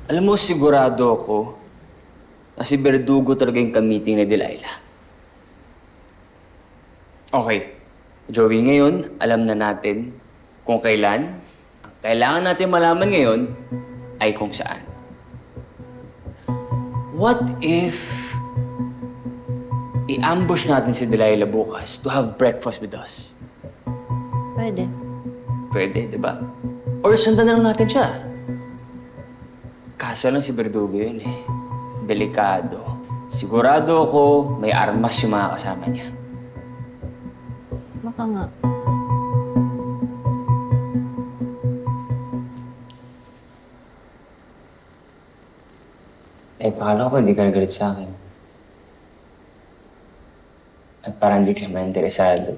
Alam mo, sigurado ako na si Verdugo talaga yung kamiting ni Delilah. Okay, Joey, ngayon, alam na natin kung kailan. Ang kailangan natin malaman ngayon ay kung saan. What if i-ambush natin si Delilah bukas to have breakfast with us? Pwede. Pwede, di ba? Or sundan na lang natin siya. Kaso lang si Verdugo yun eh. Delikado. Sigurado ako may armas yung mga kasama niya. Baka nga. Eh, pakala ko pa di ka nagalit sa akin. At parang di ka naman interesado.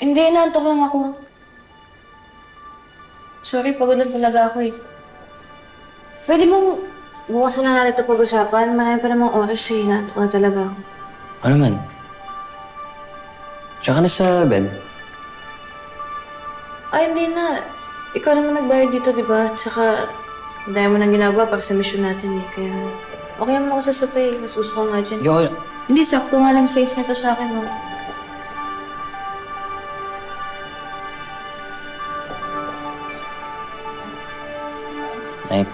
Hindi, naantok lang ako. Sorry, pagod na talaga ako eh. Pwede mong bukas na natin ito pag-usapan. Marami pa namang oras eh. Naantok na talaga ako. Ano man? Tsaka na sa bed. Ay, hindi na. Ikaw naman nagbayad dito, di ba? Tsaka, dahil mo nang ginagawa para sa mission natin eh. Kaya, okay naman ako sa sopa eh. Mas gusto ko nga dyan. Hindi ako... Hindi, sakto nga lang size nito sa akin. Oh. Night.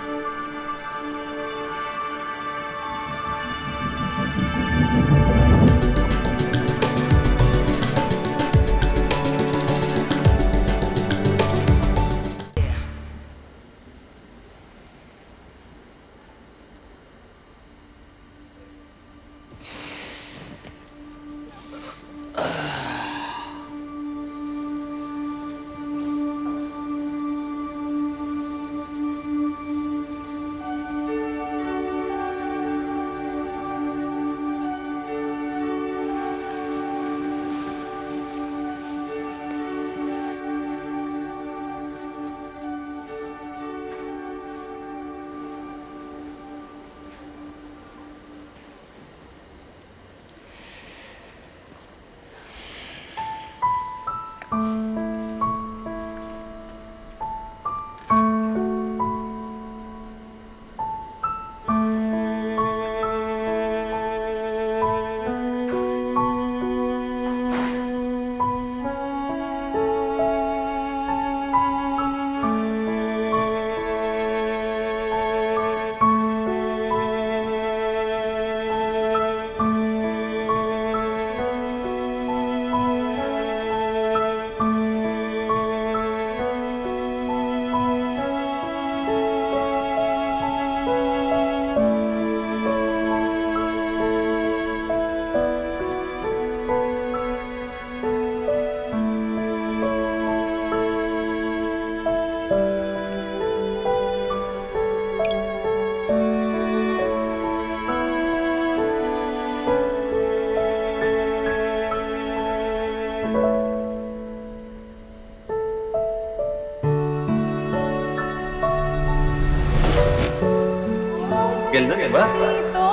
Ganda, di ba? Ito!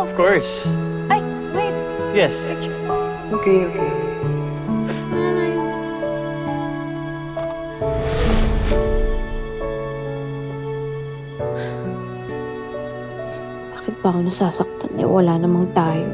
Of course. Ay, wait. Yes. Okay, okay. Bakit ba ako nasasaktan? Eh, wala namang tayo.